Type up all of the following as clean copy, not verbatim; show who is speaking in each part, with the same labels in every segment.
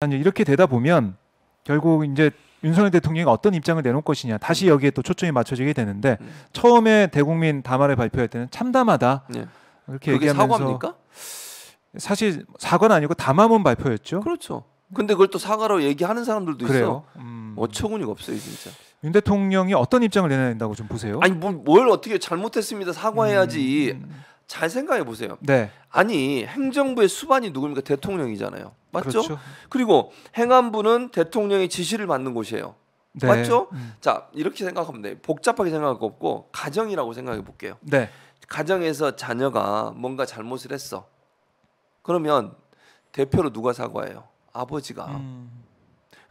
Speaker 1: 이제 이렇게 되다 보면 결국 이제 윤석열 대통령이 어떤 입장을 내놓을 것이냐 다시 여기에 또 초점이 맞춰지게 되는데 처음에 대국민 담화를 발표할 때는 참담하다
Speaker 2: 네.
Speaker 1: 그렇게
Speaker 2: 그게
Speaker 1: 얘기하면서
Speaker 2: 사과입니까?
Speaker 1: 사실 사과는 아니고 담화문 발표였죠.
Speaker 2: 그렇죠. 근데 그걸 또 사과로 얘기하는 사람들도
Speaker 1: 그래요.
Speaker 2: 있어. 어처구니가 없어요 진짜.
Speaker 1: 윤 대통령이 어떤 입장을 내놔야 된다고 좀 보세요.
Speaker 2: 아니 뭘 어떻게 잘못했습니다 사과해야지. 잘 생각해 보세요.
Speaker 1: 네.
Speaker 2: 아니 행정부의 수반이 누굽니까? 대통령이잖아요. 맞죠?
Speaker 1: 그렇죠.
Speaker 2: 그리고 행안부는 대통령의 지시를 받는 곳이에요.
Speaker 1: 네.
Speaker 2: 맞죠? 자 이렇게 생각하면 돼요. 복잡하게 생각할 거 없고 가정이라고 생각해 볼게요.
Speaker 1: 네.
Speaker 2: 가정에서 자녀가 뭔가 잘못을 했어. 그러면 대표로 누가 사과해요? 아버지가.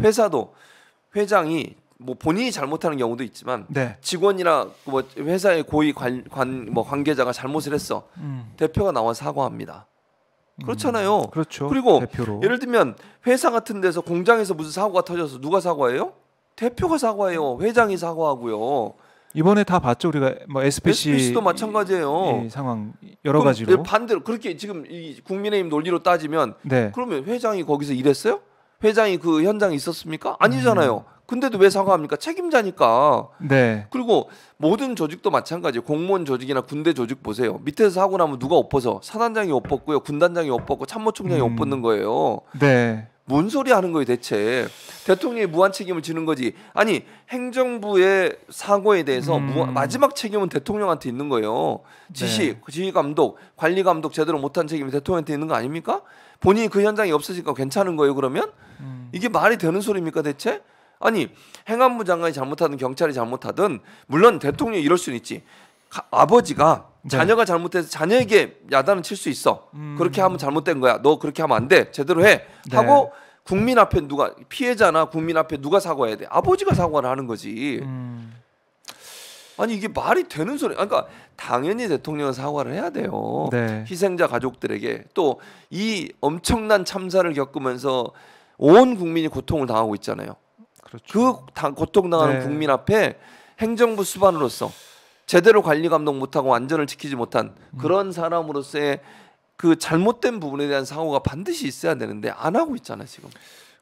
Speaker 2: 회사도 회장이 뭐 본인이 잘못하는 경우도 있지만
Speaker 1: 네.
Speaker 2: 직원이나 뭐 회사의 고위 뭐 관계자가 잘못을 했어. 대표가 나와 사과합니다. 그렇잖아요.
Speaker 1: 그렇죠.
Speaker 2: 그리고
Speaker 1: 대표로.
Speaker 2: 예를 들면 회사 같은 데서 공장에서 무슨 사고가 터져서 누가 사과해요? 대표가 사과해요. 회장이 사과하고요.
Speaker 1: 이번에 다 봤죠 우리가 뭐
Speaker 2: SPC도 마찬가지예요.
Speaker 1: 이 상황 여러 가지로
Speaker 2: 반대로 그렇게 지금 이 국민의힘 논리로 따지면
Speaker 1: 네.
Speaker 2: 그러면 회장이 거기서 일했어요? 회장이 그 현장에 있었습니까? 아니잖아요. 근데도 왜 사과합니까? 책임자니까.
Speaker 1: 네.
Speaker 2: 그리고 모든 조직도 마찬가지예요. 공무원 조직이나 군대 조직 보세요. 밑에서 사고 나면 누가 옷 벗어? 사단장이 옷 벗고요. 군단장이 옷 벗고 참모총장이 옷 벗는 거예요.
Speaker 1: 네.
Speaker 2: 뭔 소리 하는 거예요 대체. 대통령이 무한 책임을 지는 거지. 아니 행정부의 사고에 대해서 마지막 책임은 대통령한테 있는 거예요. 지시, 지휘 감독, 관리 감독 제대로 못한 책임이 대통령한테 있는 거 아닙니까? 본인이 그 현장에 없으니까 괜찮은 거예요 그러면? 이게 말이 되는 소리입니까 대체? 아니 행안부 장관이 잘못하든 경찰이 잘못하든 물론 대통령이 이럴 수는 있지. 아버지가 자녀가 잘못해서 자녀에게 야단을 칠 수 있어. 그렇게 하면 잘못된 거야. 너 그렇게 하면 안 돼. 제대로 해. 하고 국민 앞에 누가 피해자나 국민 앞에 누가 사과해야 돼? 아버지가 사과를 하는 거지. 아니 이게 말이 되는 소리. 그러니까 당연히 대통령은 사과를 해야 돼요.
Speaker 1: 네.
Speaker 2: 희생자 가족들에게 또 이 엄청난 참사를 겪으면서 온 국민이 고통을 당하고 있잖아요.
Speaker 1: 그렇죠.
Speaker 2: 그 고통당하는 국민 앞에 행정부 수반으로서 제대로 관리 감독 못하고 안전을 지키지 못한 그런 사람으로서의 그 잘못된 부분에 대한 사고가 반드시 있어야 되는데 안 하고 있잖아 지금.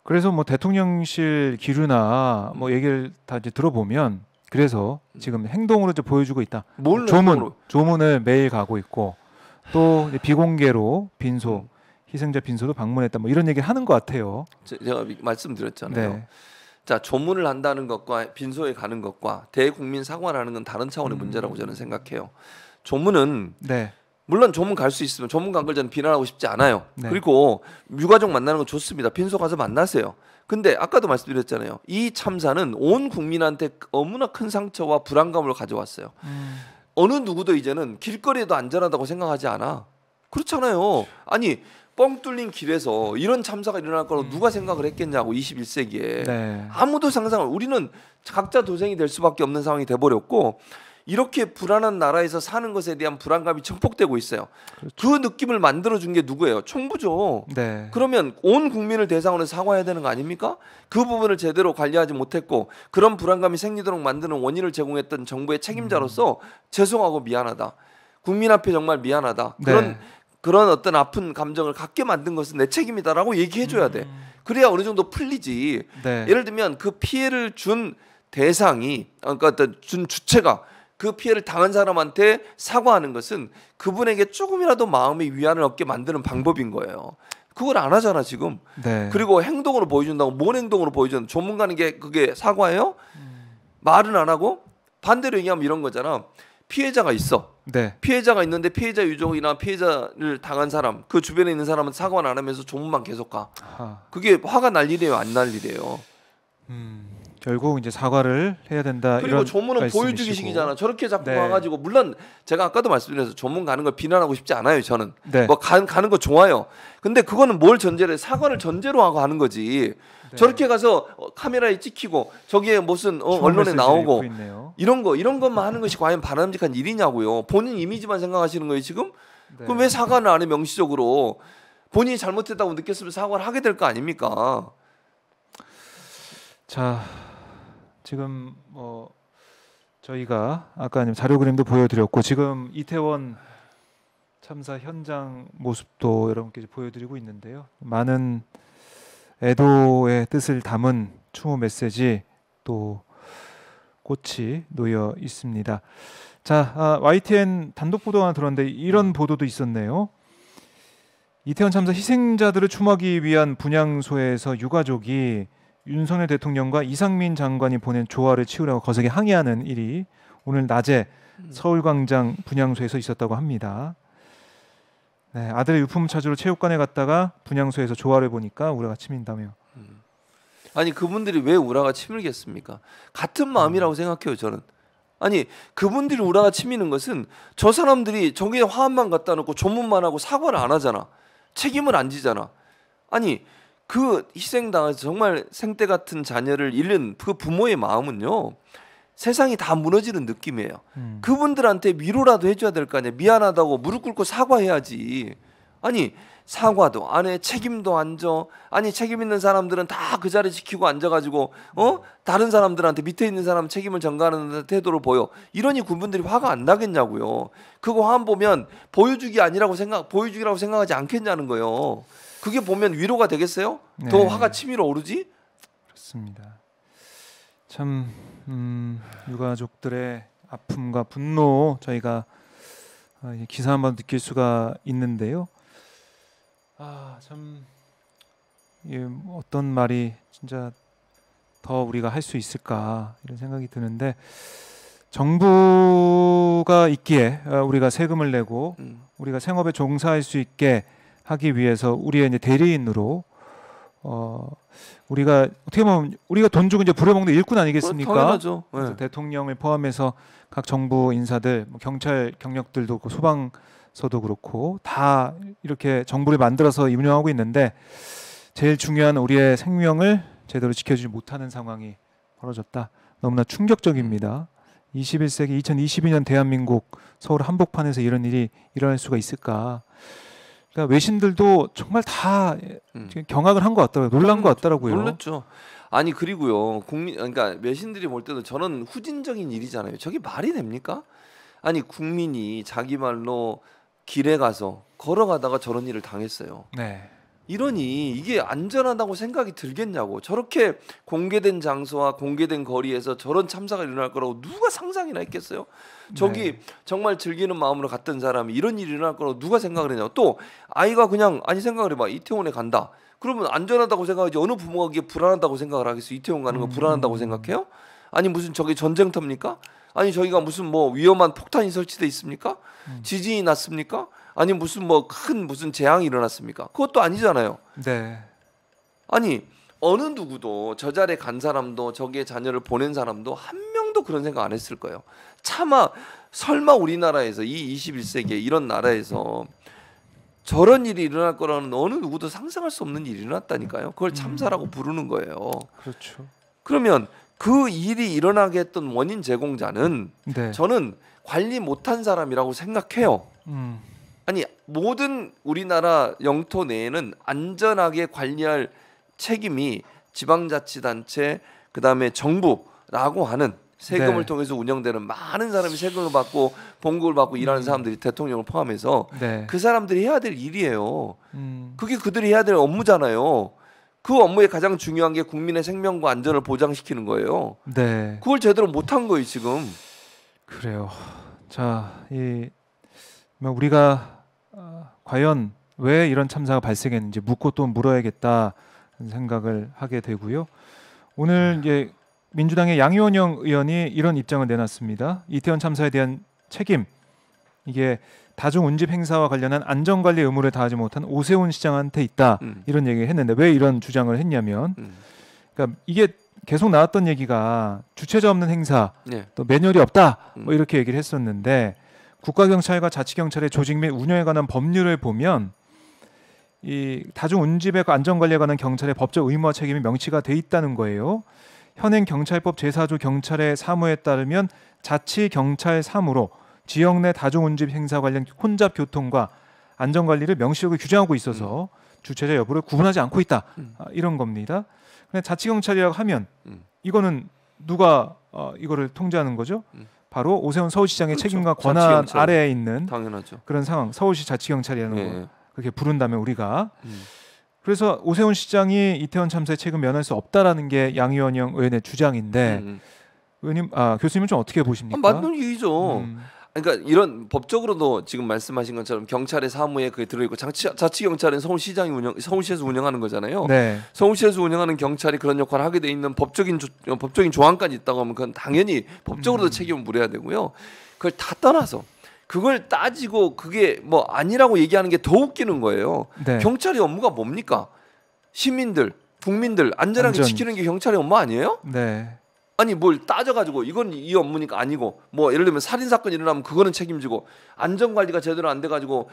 Speaker 1: 그래서 뭐 대통령실 기류나 뭐 얘기를 다 이제 들어보면 그래서 지금 행동으로 이제 보여주고 있다.
Speaker 2: 뭘
Speaker 1: 조문을 매일 가고 있고 또 이제 비공개로 빈소 희생자 빈소도 방문했다. 뭐 이런 얘기를 하는 것 같아요.
Speaker 2: 제가 말씀드렸잖아요.
Speaker 1: 네.
Speaker 2: 자 조문을 한다는 것과 빈소에 가는 것과 대국민 사과를 하는 건 다른 차원의 문제라고 저는 생각해요. 조문은 물론 조문 갈 수 있으면 조문 간 걸 저는 비난하고 싶지 않아요. 그리고 유가족 만나는 건 좋습니다. 빈소 가서 만나세요. 근데 아까도 말씀드렸잖아요. 이 참사는 온 국민한테 너무나 큰 상처와 불안감을 가져왔어요. 어느 누구도 이제는 길거리에도 안전하다고 생각하지 않아. 그렇잖아요. 아니 뻥 뚫린 길에서 이런 참사가 일어날 거라고 누가 생각을 했겠냐고 21세기에. 아무도 상상을. 우리는 각자 도생이 될 수밖에 없는 상황이 돼버렸고 이렇게 불안한 나라에서 사는 것에 대한 불안감이 증폭되고 있어요. 그 느낌을 만들어준 게 누구예요? 총부죠. 그러면 온 국민을 대상으로 사과해야 되는 거 아닙니까? 그 부분을 제대로 관리하지 못했고 그런 불안감이 생기도록 만드는 원인을 제공했던 정부의 책임자로서 죄송하고 미안하다. 국민 앞에 정말 미안하다. 그런 어떤 아픈 감정을 갖게 만든 것은 내 책임이다라고 얘기해줘야 돼. 그래야 어느 정도 풀리지. 예를 들면 그 피해를 준 대상이 그러니까 어떤 준 주체가 그 피해를 당한 사람한테 사과하는 것은 그분에게 조금이라도 마음의 위안을 얻게 만드는 방법인 거예요. 그걸 안 하잖아 지금. 그리고 행동으로 보여준다고 뭔 행동으로 보여주는 조문 가는 게 그게 사과예요? 말은 안 하고 반대로 얘기하면 이런 거잖아. 피해자가 있어. 피해자가 있는데 피해자 유족이나 피해자를 당한 사람 그 주변에 있는 사람은 사과는 안 하면서 조문만 계속 가. 그게 화가 날 일이에요 안 날 일이에요.
Speaker 1: 결국 이제 사과를 해야 된다.
Speaker 2: 그리고
Speaker 1: 이런
Speaker 2: 조문은
Speaker 1: 말씀이시고.
Speaker 2: 보여주기식이잖아. 저렇게 자꾸 가가지고 물론 제가 아까도 말씀드려서 조문 가는 걸 비난하고 싶지 않아요. 저는 뭐 가는 거 좋아요. 근데 그거는 뭘 전제로 해? 사과를 전제로 하고 하는 거지. 저렇게 가서 카메라에 찍히고 저기에 무슨 언론에 나오고 이런 것만 하는 것이 과연 바람직한 일이냐고요. 본인 이미지만 생각하시는 거예요 지금? 그럼 왜 사과는 안 해 명시적으로? 본인이 잘못했다고 느꼈으면 사과를 하게 될 거 아닙니까?
Speaker 1: 자 지금 뭐 저희가 아까 자료 그림도 보여드렸고 지금 이태원 참사 현장 모습도 여러분께 보여드리고 있는데요. 많은 애도의 뜻을 담은 추모 메시지 또 꽃이 놓여 있습니다. 자, YTN 단독 보도 하나 들었는데 이런 보도도 있었네요. 이태원 참사 희생자들을 추모하기 위한 분향소에서 유가족이 윤석열 대통령과 이상민 장관이 보낸 조화를 치우려고 거세게 항의하는 일이 오늘 낮에 서울광장 분향소에서 있었다고 합니다. 네, 아들의 유품 찾으러 체육관에 갔다가 분향소에서 조화를 보니까 우라가 치민다며.
Speaker 2: 아니 그분들이 왜 우라가 치밀겠습니까? 같은 마음이라고 생각해요 저는. 아니 그분들이 우라가 치미는 것은 저 사람들이 저기에 화환만 갖다 놓고 조문만 하고 사과를 안 하잖아. 책임을 안 지잖아. 아니 그 희생당해서 정말 생때 같은 자녀를 잃은 그 부모의 마음은요. 세상이 다 무너지는 느낌이에요. 그분들한테 위로라도 해줘야 될 거 아니야. 미안하다고 무릎 꿇고 사과해야지. 아니 사과도 안 해. 책임도 안 져. 아니 책임 있는 사람들은 다 그 자리 지키고 앉아가지고 다른 사람들한테 밑에 있는 사람 책임을 전가하는 태도를 보여. 이러니 그분들이 화가 안 나겠냐고요. 그거 화안 보면 보여주기라고 생각하지 않겠냐는 거예요. 그게 보면 위로가 되겠어요?
Speaker 1: 네.
Speaker 2: 더 화가 치밀어 오르지?
Speaker 1: 그렇습니다. 참 유가족들의 아픔과 분노 저희가 기사 한번 느낄 수가 있는데요. 참 어떤 말이 진짜 더 우리가 할 수 있을까 이런 생각이 드는데 정부가 있기에 우리가 세금을 내고 우리가 생업에 종사할 수 있게 하기 위해서 우리의 이제 대리인으로 우리가 어떻게 보면 우리가 돈 주고 이제 부려먹는 일꾼 아니겠습니까?
Speaker 2: 당연하죠. 네.
Speaker 1: 대통령을 포함해서 각 정부 인사들, 경찰 경력들도 그렇고 소방서도 그렇고 다 이렇게 정부를 만들어서 운영하고 있는데 제일 중요한 우리의 생명을 제대로 지켜주지 못하는 상황이 벌어졌다. 너무나 충격적입니다. 21세기 2022년 대한민국 서울 한복판에서 이런 일이 일어날 수가 있을까? 그러니까 외신들도 정말 다 경악을 한 것 같더라고요. 놀란 것 같더라고요.
Speaker 2: 놀랐죠. 아니 그리고요. 그러니까 외신들이 볼 때도 저는 후진적인 일이잖아요. 저게 말이 됩니까? 아니 국민이 자기 말로 길에 가서 걸어가다가 저런 일을 당했어요.
Speaker 1: 네.
Speaker 2: 이러니 이게 안전하다고 생각이 들겠냐고. 저렇게 공개된 장소와 공개된 거리에서 저런 참사가 일어날 거라고 누가 상상이나 했겠어요? 저기
Speaker 1: 네.
Speaker 2: 정말 즐기는 마음으로 갔던 사람이 이런 일이 일어날 거라고 누가 생각을 했냐고. 또 아이가 그냥 생각을 해봐. 이태원에 간다. 그러면 안전하다고 생각하지 어느 부모가 이게 불안하다고 생각을 하겠어? 이태원 가는 거 불안하다고 생각해요? 아니 무슨 저게 전쟁터입니까? 아니 저희가 무슨 뭐 위험한 폭탄이 설치돼 있습니까? 지진이 났습니까? 아니 무슨 큰 재앙이 일어났습니까? 그것도 아니잖아요.
Speaker 1: 네.
Speaker 2: 아니 어느 누구도 저 자리에 간 사람도 저기에 자녀를 보낸 사람도 한 명도 그런 생각 안 했을 거예요. 차마 설마 우리나라에서 이 21세기에 이런 나라에서 저런 일이 일어날 거라는 어느 누구도 상상할 수 없는 일이 일어났다니까요. 그걸 참사라고 부르는 거예요.
Speaker 1: 그렇죠.
Speaker 2: 그러면 그 일이 일어나게 했던 원인 제공자는
Speaker 1: 네.
Speaker 2: 저는 관리 못한 사람이라고 생각해요. 아니 모든 우리나라 영토 내에는 안전하게 관리할 책임이 지방자치단체 그다음에 정부라고 하는 세금을
Speaker 1: 네.
Speaker 2: 통해서 운영되는 많은 사람이 세금을 받고 봉급을 받고 일하는 사람들이 대통령을 포함해서
Speaker 1: 네.
Speaker 2: 그 사람들이 해야 될 일이에요. 그게 그들이 해야 될 업무잖아요. 그 업무의 가장 중요한 게 국민의 생명과 안전을 보장시키는 거예요.
Speaker 1: 네.
Speaker 2: 그걸 제대로 못한 거예요 지금.
Speaker 1: 그래요. 자, 우리가 과연 왜 이런 참사가 발생했는지 묻고 또 물어야겠다 생각을 하게 되고요. 오늘 이제 민주당의 양이원영 의원이 이런 입장을 내놨습니다. 이태원 참사에 대한 책임 이게 다중 운집 행사와 관련한 안전관리 의무를 다하지 못한 오세훈 시장한테 있다 이런 얘기를 했는데 왜 이런 주장을 했냐면 그러니까 이게 계속 나왔던 얘기가 주체자 없는 행사
Speaker 2: 네.
Speaker 1: 또 매뉴얼이 없다 뭐 이렇게 얘기를 했었는데 국가경찰과 자치경찰의 조직 및 운영에 관한 법률을 보면 이 다중 운집의 안전관리에 관한 경찰의 법적 의무와 책임이 명시가 돼 있다는 거예요. 현행 경찰법 제4조 경찰의 사무에 따르면 자치경찰 사무로 지역 내 다중 운집 행사 관련 혼잡 교통과 안전관리를 명시하고 규정하고 있어서 주체자 여부를 구분하지 않고 있다. 이런 겁니다. 근데 자치경찰이라고 하면 이거는 누가 이거를 통제하는 거죠? 바로 오세훈 서울시장의
Speaker 2: 그렇죠.
Speaker 1: 책임과 권한
Speaker 2: 자치경찰.
Speaker 1: 아래에 있는
Speaker 2: 당연하죠.
Speaker 1: 그런 상황. 서울시 자치경찰이라는 거 그렇게 부른다면 우리가 그래서 오세훈 시장이 이태원 참사의 책임 면할 수 없다라는 게 양이원영 의원의 주장인데 의원님, 교수님은 좀 어떻게 보십니까?
Speaker 2: 맞는 얘기죠. 그러니까 이런 법적으로도 지금 말씀하신 것처럼 경찰의 사무에 그게 들어있고 자치경찰은 서울시에서 운영하는 거잖아요.
Speaker 1: 네.
Speaker 2: 서울시에서 운영하는 경찰이 그런 역할을 하게 돼 있는 법적인 조항까지 있다고 하면 그건 당연히 법적으로도 책임을 물어야 되고요. 그걸 다 떠나서 그걸 따지고 그게 뭐 아니라고 얘기하는 게 더 웃기는 거예요.
Speaker 1: 네.
Speaker 2: 경찰의 업무가 뭡니까? 시민들, 국민들 안전하게 지키는 게 경찰의 업무 아니에요?
Speaker 1: 네.
Speaker 2: 아니 뭘 따져가지고 이건 이 업무니까 아니고 뭐 예를 들면 살인 사건이 일어나면 그거는 책임지고 안전 관리가 제대로 안 돼가지고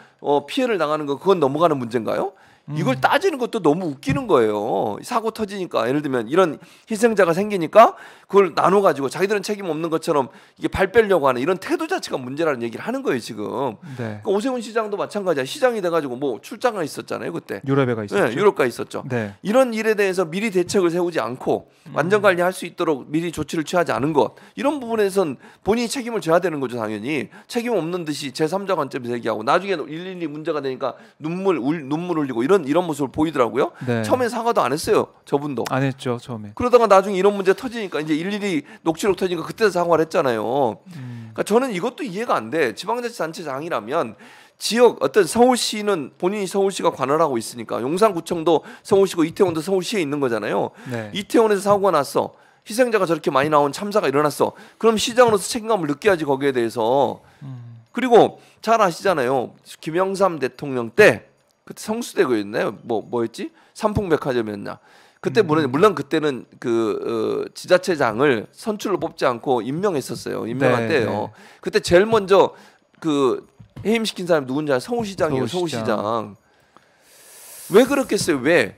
Speaker 2: 피해를 당하는 거 그건 넘어가는 문제인가요? 이걸 따지는 것도 너무 웃기는 거예요. 사고 터지니까 예를 들면 이런 희생자가 생기니까 그걸 나눠가지고 자기들은 책임 없는 것처럼 이게 발 빼려고 하는 이런 태도 자체가 문제라는 얘기를 하는 거예요 지금.
Speaker 1: 네.
Speaker 2: 그러니까 오세훈 시장도 마찬가지야. 시장이 돼가지고 뭐 출장가 있었잖아요 그때.
Speaker 1: 유럽에 있었죠.
Speaker 2: 네, 유럽가 있었죠.
Speaker 1: 네.
Speaker 2: 이런 일에 대해서 미리 대책을 세우지 않고 안전 관리할 수 있도록 미리 조치를 취하지 않은 것 이런 부분에선 본인이 책임을 져야 되는 거죠 당연히. 책임 없는 듯이 제3자 관점에서 얘기하고 나중에 112 문제가 되니까 눈물 흘리고 이런 모습을 보이더라고요.
Speaker 1: 네.
Speaker 2: 처음엔 사과도 안 했어요. 저분도.
Speaker 1: 안 했죠 처음에.
Speaker 2: 그러다가 나중에 이런 문제 터지니까 이제 112 녹취록 터지니까 그때 사과를 했잖아요. 그러니까 저는 이것도 이해가 안 돼. 지방자치단체장이라면 지역 어떤 서울시는 본인이 서울시가 관할하고 있으니까 용산구청도 서울시고 이태원도 서울시에 있는 거잖아요.
Speaker 1: 네.
Speaker 2: 이태원에서 사고가 났어. 희생자가 저렇게 많이 나온 참사가 일어났어. 그럼 시장으로서 책임감을 느껴야지 거기에 대해서. 그리고 잘 아시잖아요. 김영삼 대통령 때 그때 성수대교였나요? 뭐였지? 삼풍백화점이었나? 그때 물론 그때는 그 지자체장을 선출로 뽑지 않고 임명했었어요. 임명한 때예요.
Speaker 1: 네.
Speaker 2: 그때 제일 먼저 그 해임시킨 사람이 누군지 알아요? 서울시장이에요. 서울시장. 왜 그렇겠어요? 왜?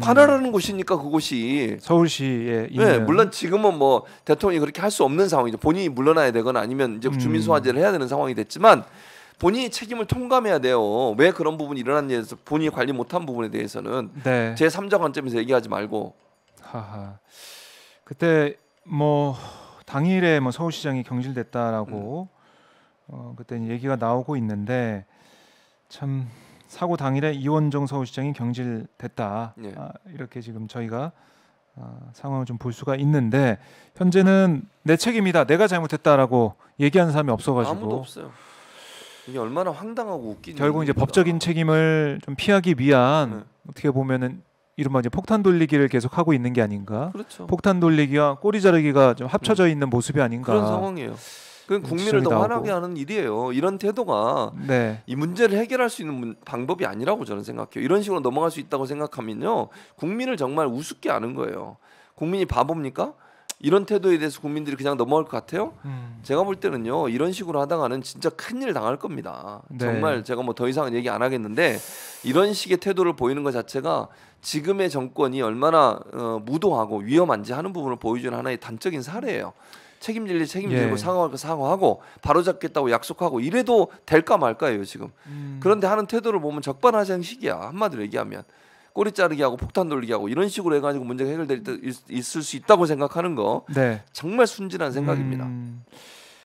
Speaker 2: 관할하는 곳이니까 그곳이
Speaker 1: 서울시에 있는.
Speaker 2: 네, 물론 지금은 뭐 대통령이 그렇게 할 수 없는 상황이죠. 본인이 물러나야 되거나 아니면 이제 주민 소화제를 해야 되는 상황이 됐지만 본인이 책임을 통감해야 돼요. 왜 그런 부분이 일어났냐에 대해서 본인이 관리 못한 부분에 대해서는
Speaker 1: 네.
Speaker 2: 제3자 관점에서 얘기하지 말고.
Speaker 1: 하하. 그때 뭐 당일에 뭐 서울시장이 경질됐다라고 그때 얘기가 나오고 있는데 참 사고 당일에 이원정 서울시장이 경질됐다.
Speaker 2: 예.
Speaker 1: 이렇게 지금 저희가 상황을 좀 볼 수가 있는데 현재는 내 책임이다. 내가 잘못했다라고 얘기하는 사람이 없어가지고
Speaker 2: 아무도 없어요. 이게 얼마나 황당하고 웃긴
Speaker 1: 결국 이제
Speaker 2: 일입니까?
Speaker 1: 법적인 책임을 좀 피하기 위한 어떻게 보면은 이른바 이제 폭탄 돌리기를 계속 하고 있는 게 아닌가.
Speaker 2: 그렇죠.
Speaker 1: 폭탄 돌리기와 꼬리 자르기가 좀 합쳐져 있는 모습이 아닌가.
Speaker 2: 그런 상황이에요. 그건 국민을 더 화나게 하는 일이에요. 이런 태도가
Speaker 1: 네.
Speaker 2: 이 문제를 해결할 수 있는 방법이 아니라고 저는 생각해요. 이런 식으로 넘어갈 수 있다고 생각하면요, 국민을 정말 우습게 하는 거예요. 국민이 바보입니까? 이런 태도에 대해서 국민들이 그냥 넘어갈 것 같아요? 제가 볼 때는요, 이런 식으로 하다가는 진짜 큰일 당할 겁니다.
Speaker 1: 네.
Speaker 2: 정말 제가 뭐 더 이상은 얘기 안 하겠는데 이런 식의 태도를 보이는 것 자체가 지금의 정권이 얼마나 무도하고 위험한지 하는 부분을 보여주는 하나의 단적인 사례예요. 책임질 일 책임지고
Speaker 1: 예.
Speaker 2: 사과하고 바로잡겠다고 약속하고 이래도 될까 말까예요 지금. 그런데 하는 태도를 보면 적반하장식이야. 한마디로 얘기하면 꼬리 자르기 하고 폭탄 돌리기 하고 이런 식으로 해가지고 문제가 해결될 때 있을 수 있다고 생각하는 거
Speaker 1: 네.
Speaker 2: 정말 순진한 생각입니다.